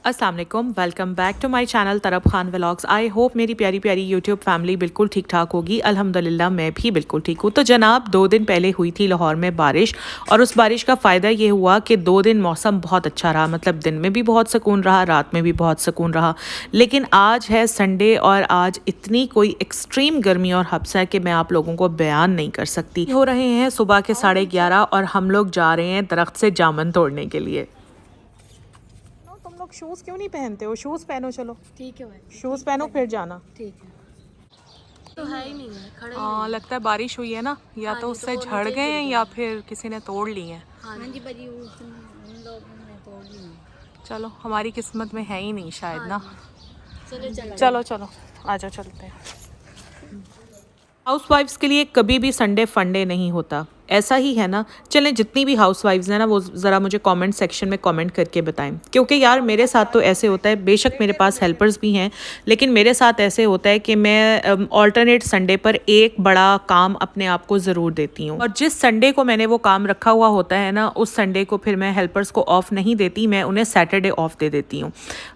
अस्सलाम वालेकुम, welcome back to my channel Tarab Khan vlogs. I hope मेरी प्यारी प्यारी यूट्यूब फैमिली बिल्कुल ठीक ठाक होगी। अल्हम्दुलिल्लाह मैं भी बिल्कुल ठीक हूँ। तो जनाब 2 दिन पहले हुई थी लाहौर में बारिश, और उस बारिश का फ़ायदा ये हुआ कि 2 दिन मौसम बहुत अच्छा रहा। मतलब दिन में भी बहुत सुकून रहा, रात में भी बहुत सुकून रहा। लेकिन आज है संडे और आज इतनी कोई एक्सट्रीम गर्मी और हब्स है कि मैं आप लोगों को बयान नहीं कर सकती। हो रहे हैं सुबह के 11:30 और हम लोग जा रहे हैं दरख्त से जामुन तोड़ने के लिए। तुम लोग शूज क्यों नहीं पहनते हो? शूज पहनो, चलो ठीक है भाई, शूज पहनो फिर जाना। ठीक है। तो है ही नहीं है, खड़े ही हाँ, लगता है बारिश हुई है ना, या तो उससे झड़ गए हैं या फिर किसी ने तोड़ ली हैं। हाँ जी भाजी, उन लोगों ने तोड़ ली। चलो हमारी किस्मत में है ही नहीं शायद ना। चलो चलो चलो आ जाओ, चलते हैं। हाउसवाइफ्स के लिए कभी भी संडे फंडे नहीं होता, ऐसा ही है ना। चलें, जितनी भी हाउसवाइफ्स हैं ना वो ज़रा मुझे कमेंट सेक्शन में कमेंट करके बताएं, क्योंकि यार मेरे साथ तो ऐसे होता है। बेशक मेरे पास हेल्पर्स भी हैं, लेकिन मेरे साथ ऐसे होता है कि मैं ऑल्टरनेट संडे पर एक बड़ा काम अपने आप को ज़रूर देती हूँ, और जिस संडे को मैंने वो काम रखा हुआ होता है ना, उस संडे को फिर मैं हेल्पर्स को ऑफ़ नहीं देती, मैं उन्हें सैटरडे ऑफ दे देती हूँ।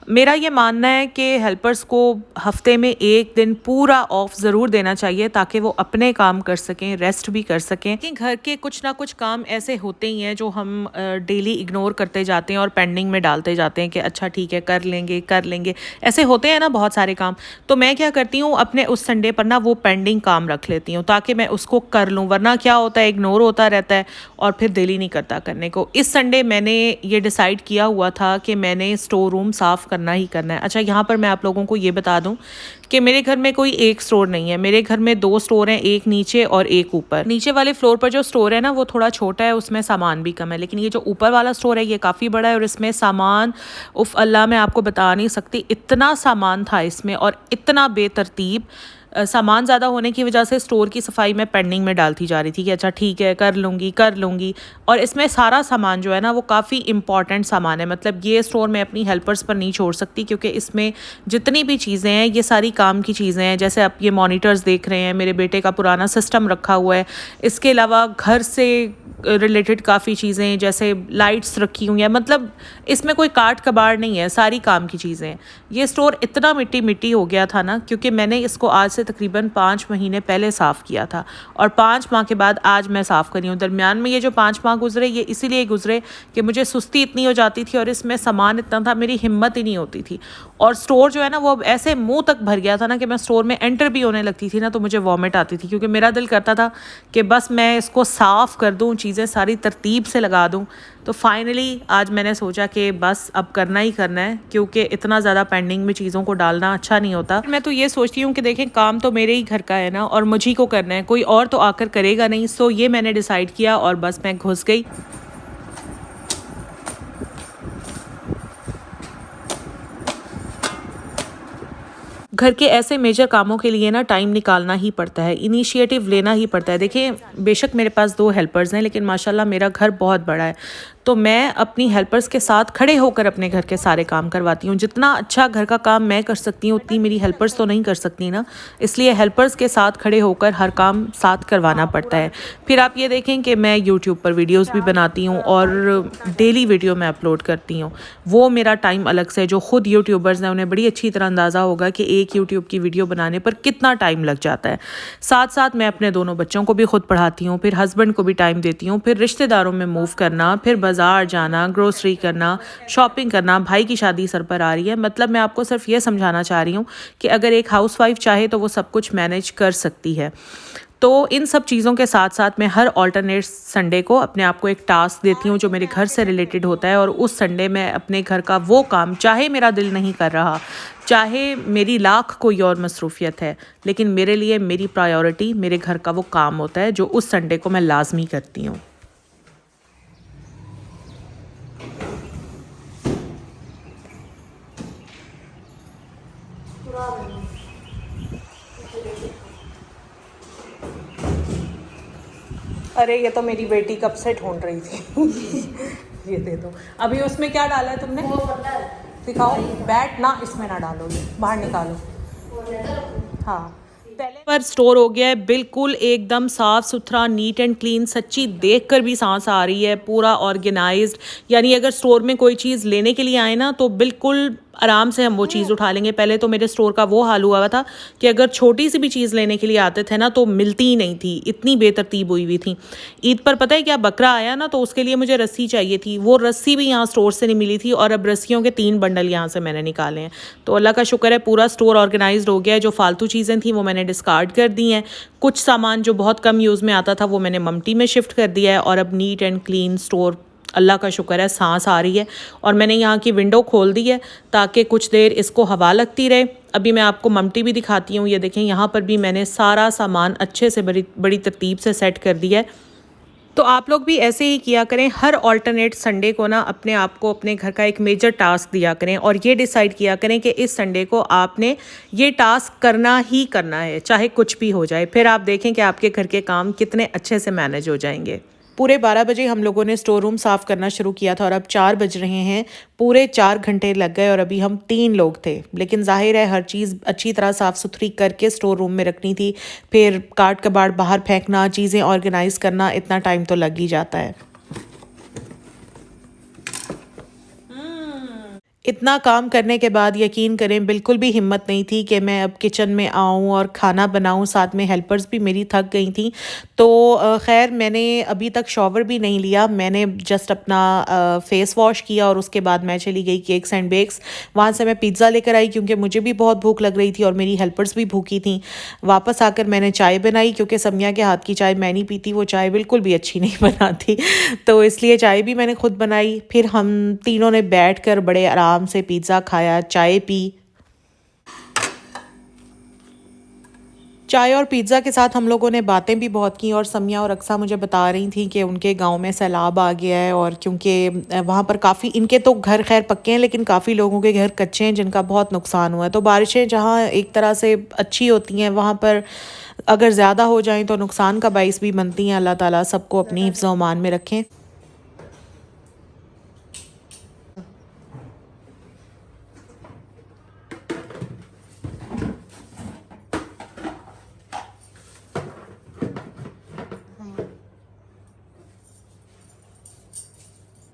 मेरा ये मानना है कि हेल्पर्स को हफ्ते में एक दिन पूरा ऑफ ज़रूर देना चाहिए, ताकि वो अपने काम कर सकें, रेस्ट भी कर सकें। कि घर के कुछ ना कुछ काम ऐसे होते ही हैं जो हम डेली इग्नोर करते जाते हैं और पेंडिंग में डालते जाते हैं कि अच्छा ठीक है कर लेंगे, ऐसे होते हैं ना बहुत सारे काम। तो मैं क्या करती हूँ, अपने उस संडे पर ना वो पेंडिंग काम रख लेती हूँ ताकि मैं उसको कर लूँ, वरना क्या होता है इग्नोर होता रहता है और फिर दिल ही नहीं करता करने को। इस संडे मैंने ये डिसाइड किया हुआ था कि मैंने स्टोर रूम साफ़ करना ही करना है। अच्छा, यहाँ पर मैं आप लोगों को ये बता दूँ कि मेरे घर में कोई एक स्टोर नहीं है, मेरे घर में 2 स्टोर हैं, एक नीचे और एक ऊपर। नीचे वाले फ्लोर पर जो स्टोर है ना वो थोड़ा छोटा है, उसमें सामान भी कम है, लेकिन ये जो ऊपर वाला स्टोर है ये काफ़ी बड़ा है और इसमें सामान उफ अल्लाह मैं आपको बता नहीं सकती, इतना सामान था इसमें और इतना बेतरतीब। सामान ज़्यादा होने की वजह से स्टोर की सफाई में पेंडिंग में डालती जा रही थी कि अच्छा ठीक है कर लूँगी। और इसमें सारा सामान जो है ना वो काफ़ी इंपॉर्टेंट सामान है। मतलब ये स्टोर मैं अपनी हेल्पर्स पर नहीं छोड़ सकती, क्योंकि इसमें जितनी भी चीज़ें हैं ये सारी काम की चीज़ें हैं। जैसे आप ये मॉनिटर्स देख रहे हैं, मेरे बेटे का पुराना सिस्टम रखा हुआ है। इसके अलावा घर से रिलेटेड काफ़ी चीज़ें जैसे लाइट्स रखी हुई हैं। मतलब इसमें कोई काट कबाड़ नहीं है, सारी काम की चीज़ें हैं। ये स्टोर इतना मिट्टी हो गया था ना, क्योंकि मैंने इसको आज से तकरीबन 5 महीने पहले साफ़ किया था और 5 माह के बाद आज मैं साफ़ करी हूँ। दरमियान में ये जो 5 माह गुजरे ये इसीलिए गुजरे कि मुझे सुस्ती इतनी हो जाती थी और इसमें सामान इतना था, मेरी हिम्मत ही नहीं होती थी। और स्टोर जो है ना वो अब ऐसे मुंह तक भर गया था ना कि मैं स्टोर में एंटर भी होने लगती थी ना तो मुझे वॉमिट आती थी, क्योंकि मेरा दिल करता था कि बस मैं इसको साफ़ कर दूँ, चीज़ें सारी तरतीब से लगा दूँ। तो फाइनली आज मैंने सोचा कि बस अब करना ही करना है, क्योंकि इतना ज़्यादा पेंडिंग में चीज़ों को डालना अच्छा नहीं होता। मैं तो ये सोचती हूँ कि देखें काम तो मेरे ही घर का है ना और मुझे को करना है, कोई और तो आकर करेगा नहीं। सो ये मैंने डिसाइड किया और बस मैं घुस गई। घर के ऐसे मेजर कामों के लिए ना टाइम निकालना ही पड़ता है, इनिशिएटिव लेना ही पड़ता है। देखिए बेशक मेरे पास 2 हेल्पर्स हैं, लेकिन माशाल्लाह मेरा घर बहुत बड़ा है, तो मैं अपनी हेल्पर्स के साथ खड़े होकर अपने घर के सारे काम करवाती हूँ। जितना अच्छा घर का काम मैं कर सकती हूँ उतनी मेरी हेल्पर्स तो नहीं कर सकती ना, इसलिए हेल्पर्स के साथ खड़े होकर हर काम साथ करवाना पड़ता है। फिर आप ये देखें कि मैं यूट्यूब पर वीडियोस भी बनाती हूँ और डेली वीडियो मैं अपलोड करती हूँ। वो मेरा टाइम अलग से, जो खुद यूट्यूबर्स हैं उन्हें बड़ी अच्छी तरह अंदाज़ा होगा कि एक यूट्यूब की वीडियो बनाने पर कितना टाइम लग जाता है। साथ साथ मैं अपने दोनों बच्चों को भी खुद पढ़ाती हूँ, फिर हस्बैंड को भी टाइम देती हूँ, फिर रिश्तेदारों में मूव करना, फिर बाज़ार जाना, ग्रोसरी करना, शॉपिंग करना। भाई की शादी सर पर आ रही है। मतलब मैं आपको सिर्फ ये समझाना चाह रही हूँ कि अगर एक हाउसवाइफ चाहे तो वो सब कुछ मैनेज कर सकती है। तो इन सब चीज़ों के साथ साथ मैं हर ऑल्टरनेट संडे को अपने आप को एक टास्क देती हूँ जो मेरे घर से रिलेटेड होता है, और उस संडे मैं अपने घर का वो काम, चाहे मेरा दिल नहीं कर रहा, चाहे मेरी लाख कोई और मसरूफियत है, लेकिन मेरे लिए मेरी प्रायोरिटी मेरे घर का वो काम होता है जो उस संडे को मैं लाजमी करती हूँ। अरे ये तो मेरी बेटी कब से ढूंढ रही थी। ये दे दो। अभी उसमें क्या डाला है तुमने? दिखाओ। बैट ना इसमें ना डालो, ये बाहर निकालो। हाँ पर स्टोर हो गया है बिल्कुल एकदम साफ सुथरा, नीट एंड क्लीन। सच्ची देखकर भी सांस आ रही है, पूरा ऑर्गेनाइज्ड। यानी अगर स्टोर में कोई चीज़ लेने के लिए आए ना तो बिल्कुल आराम से हम वो चीज़ उठा लेंगे। पहले तो मेरे स्टोर का वो हाल हुआ था कि अगर छोटी सी भी चीज़ लेने के लिए आते थे ना तो मिलती ही नहीं थी, इतनी बेतरतीब हुई हुई थी। ईद पर पता है क्या, बकरा आया ना तो उसके लिए मुझे रस्सी चाहिए थी, वो रस्सी भी यहाँ स्टोर से नहीं मिली थी और अब रस्सियों के 3 बंडल यहाँ से मैंने निकाले हैं। तो अल्लाह का शुक्र है पूरा स्टोर ऑर्गेनाइज्ड हो गया है। जो फालतू चीज़ें थी वो मैंने डिस्कार्ड कर दी हैं। कुछ सामान जो बहुत कम यूज़ में आता था वो मैंने ममटी में शिफ्ट कर दिया है और अब नीट एंड क्लीन स्टोर, अल्लाह का शुक्र है, सांस आ रही है। और मैंने यहाँ की विंडो खोल दी है ताकि कुछ देर इसको हवा लगती रहे। अभी मैं आपको ममटी भी दिखाती हूँ। ये देखें, यहाँ पर भी मैंने सारा सामान अच्छे से बड़ी तरतीब से सेट कर दिया है। तो आप लोग भी ऐसे ही किया करें। हर ऑल्टरनेट संडे को ना अपने आप को अपने घर का एक मेजर टास्क दिया करें और ये डिसाइड किया करें कि इस संडे को आपने ये टास्क करना ही करना है, चाहे कुछ भी हो जाए। फिर आप देखें कि आपके घर के काम कितने अच्छे से मैनेज हो जाएंगे। पूरे 12 बजे हम लोगों ने स्टोर रूम साफ़ करना शुरू किया था और अब 4 बज रहे हैं। पूरे 4 घंटे लग गए और अभी हम 3 लोग थे। लेकिन जाहिर है हर चीज़ अच्छी तरह साफ़ सुथरी करके स्टोर रूम में रखनी थी। फिर काट कबाड़ बाहर फेंकना, चीज़ें ऑर्गेनाइज़ करना, इतना टाइम तो लग ही जाता है। इतना काम करने के बाद यकीन करें बिल्कुल भी हिम्मत नहीं थी कि मैं अब किचन में आऊँ और खाना बनाऊँ। साथ में हेल्पर्स भी मेरी थक गई थी। तो खैर मैंने अभी तक शॉवर भी नहीं लिया। मैंने जस्ट अपना फेस वॉश किया और उसके बाद मैं चली गई केक्स एंड बेक्स। वहाँ से मैं पिज़्ज़ा लेकर आई क्योंकि मुझे भी बहुत भूख लग रही थी और मेरी हेल्पर्स भी भूखी थी। वापस आकर मैंने चाय बनाई क्योंकि समिया के हाथ की चाय मैं नहीं पीती, वो चाय बिल्कुल भी अच्छी नहीं बनाती। तो इसलिए चाय भी मैंने खुद बनाई। फिर हम तीनों ने बैठ कर बड़े आराम से पिज़्ज़ा खाया, चाय पी। चाय और पिज़्ज़ा के साथ हम लोगों ने बातें भी बहुत की और समिया और अक्सा मुझे बता रही थी कि उनके गांव में सैलाब आ गया है और क्योंकि वहाँ पर काफ़ी, इनके तो घर खैर पक्के हैं लेकिन काफ़ी लोगों के घर कच्चे हैं जिनका बहुत नुकसान हुआ है। तो बारिशें जहाँ एक तरह से अच्छी होती हैं वहाँ पर अगर ज़्यादा हो जाएं तो नुकसान का बाइस भी बनती हैं। अल्लाह ताला सबको अपनी हिफ्ज़ व अमान में रखें।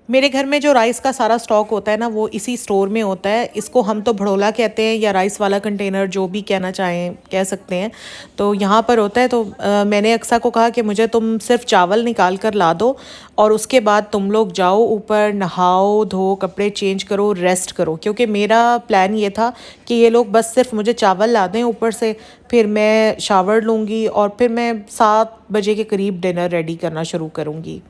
मेरे घर में जो राइस का सारा स्टॉक होता है ना वो इसी स्टोर में होता है। इसको हम तो भड़ोला कहते हैं या राइस वाला कंटेनर, जो भी कहना चाहें कह सकते हैं। तो यहाँ पर होता है। तो मैंने अक्सा को कहा कि मुझे तुम सिर्फ चावल निकाल कर ला दो और उसके बाद तुम लोग जाओ ऊपर, नहाओ धो, कपड़े चेंज करो, रेस्ट करो। क्योंकि मेरा प्लान ये था कि ये लोग बस सिर्फ मुझे चावल ला दें ऊपर से, फिर मैं शावर लूँगी और फिर मैं 7 बजे के करीब डिनर रेडी करना शुरू करूँगी।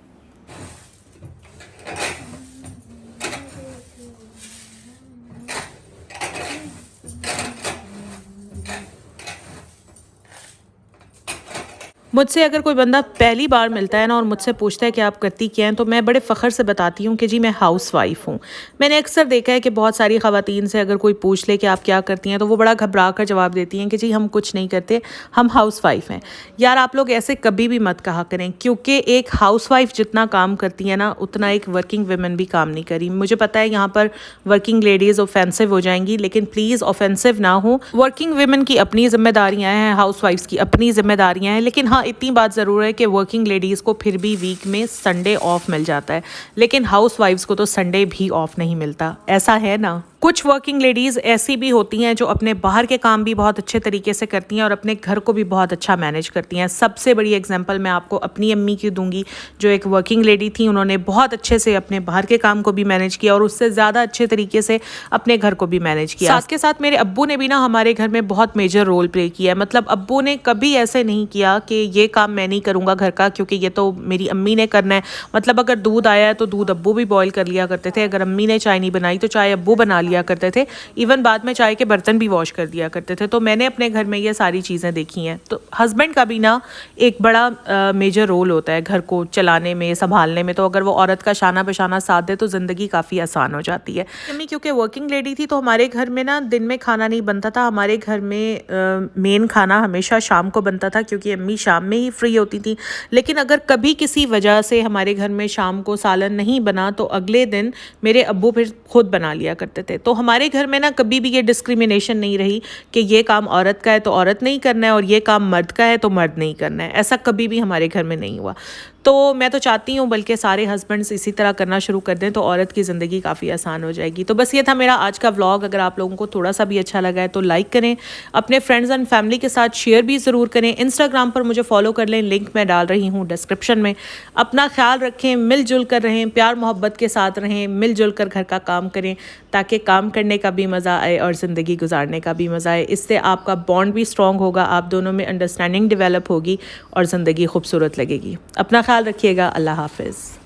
मुझसे अगर कोई बंदा पहली बार मिलता है ना और मुझसे पूछता है कि आप करती क्या हैं, तो मैं बड़े फ़ख्र से बताती हूँ कि जी मैं हाउस वाइफ हूँ। मैंने अक्सर देखा है कि बहुत सारी ख़वातीन से अगर कोई पूछ ले कि आप क्या करती हैं तो वो बड़ा घबरा कर जवाब देती हैं कि जी हम कुछ नहीं करते, हम हाउस वाइफ हैं। यार आप लोग ऐसे कभी भी मत कहा करें, क्योंकि एक हाउस वाइफ जितना काम करती है ना उतना एक वर्किंग वुमेन भी काम नहीं करी। मुझे पता है यहाँ पर वर्किंग लेडीज़ ऑफेंसिव हो जाएंगी, लेकिन प्लीज़ ऑफेंसिव ना हो। वर्किंग वुमेन की अपनी जिम्मेदारियाँ हैं, हाउस वाइफ्स की अपनी जिम्मेदारियाँ हैं। लेकिन हाँ, इतनी बात ज़रूर है कि वर्किंग लेडीज़ को फिर भी वीक में संडे ऑफ मिल जाता है, लेकिन हाउस वाइफ्स को तो संडे भी ऑफ नहीं मिलता। ऐसा है ना। कुछ वर्किंग लेडीज़ ऐसी भी होती हैं जो अपने बाहर के काम भी बहुत अच्छे तरीके से करती हैं और अपने घर को भी बहुत अच्छा मैनेज करती हैं। सबसे बड़ी एग्जांपल मैं आपको अपनी अम्मी की दूंगी, जो एक वर्किंग लेडी थी। उन्होंने बहुत अच्छे से अपने बाहर के काम को भी मैनेज किया और उससे ज़्यादा अच्छे तरीके से अपने घर को भी मैनेज किया। साथ के साथ मेरे अब्बू ने भी ना हमारे घर में बहुत मेजर रोल प्ले किया है। मतलब अब्बू ने कभी ऐसे नहीं किया कि ये काम मैं नहीं करूँगा घर का, क्योंकि ये तो मेरी अम्मी ने करना है। मतलब अगर दूध आया है तो दूध अब्बू भी बॉयल कर लिया करते थे, अगर अम्मी ने चाय नहीं बनाई तो चाय अब्बू बना लिया करते थे। इवन बाद में चाय के बर्तन भी वॉश कर दिया करते थे। तो मैंने अपने घर में ये सारी चीज़ें देखी हैं। तो हस्बैंड का भी ना एक बड़ा मेजर रोल होता है घर को चलाने में, संभालने में। तो अगर वो औरत का शाना बशाना साथ दे तो ज़िंदगी काफ़ी आसान हो जाती है। अम्मी क्योंकि वर्किंग लेडी थी तो हमारे घर में ना दिन में खाना नहीं बनता था। हमारे घर में मेन खाना हमेशा शाम को बनता था, क्योंकि अम्मी शाम में ही फ्री होती थी। लेकिन अगर कभी किसी वजह से हमारे घर में शाम को सालन नहीं बना तो अगले दिन मेरे अब्बू फिर खुद बना लिया करते थे। तो हमारे घर में ना कभी भी ये डिस्क्रिमिनेशन नहीं रही कि ये काम औरत का है तो औरत नहीं करना है और ये काम मर्द का है तो मर्द नहीं करना है। ऐसा कभी भी हमारे घर में नहीं हुआ। तो मैं तो चाहती हूँ बल्कि सारे हस्बैंड्स इसी तरह करना शुरू कर दें तो औरत की ज़िंदगी काफ़ी आसान हो जाएगी। तो बस ये था मेरा आज का व्लॉग। अगर आप लोगों को थोड़ा सा भी अच्छा लगा है तो लाइक करें, अपने फ्रेंड्स एंड फैमिली के साथ शेयर भी ज़रूर करें। इंस्टाग्राम पर मुझे फॉलो कर लें, लिंक मैं डाल रही हूँ डिस्क्रिप्शन में। अपना ख्याल रखें, मिलजुल कर रहें, प्यार मोहब्बत के साथ रहें, मिलजुल कर घर का काम करें ताकि काम करने का भी मज़ा आए और ज़िंदगी गुजारने का भी मज़ा आए। इससे आपका बॉन्ड भी स्ट्रॉन्ग होगा, आप दोनों में अंडरस्टैंडिंग डेवलप होगी और ज़िंदगी खूबसूरत लगेगी। अपना ख्याल रखिएगा। अल्लाह हाफ़िज़।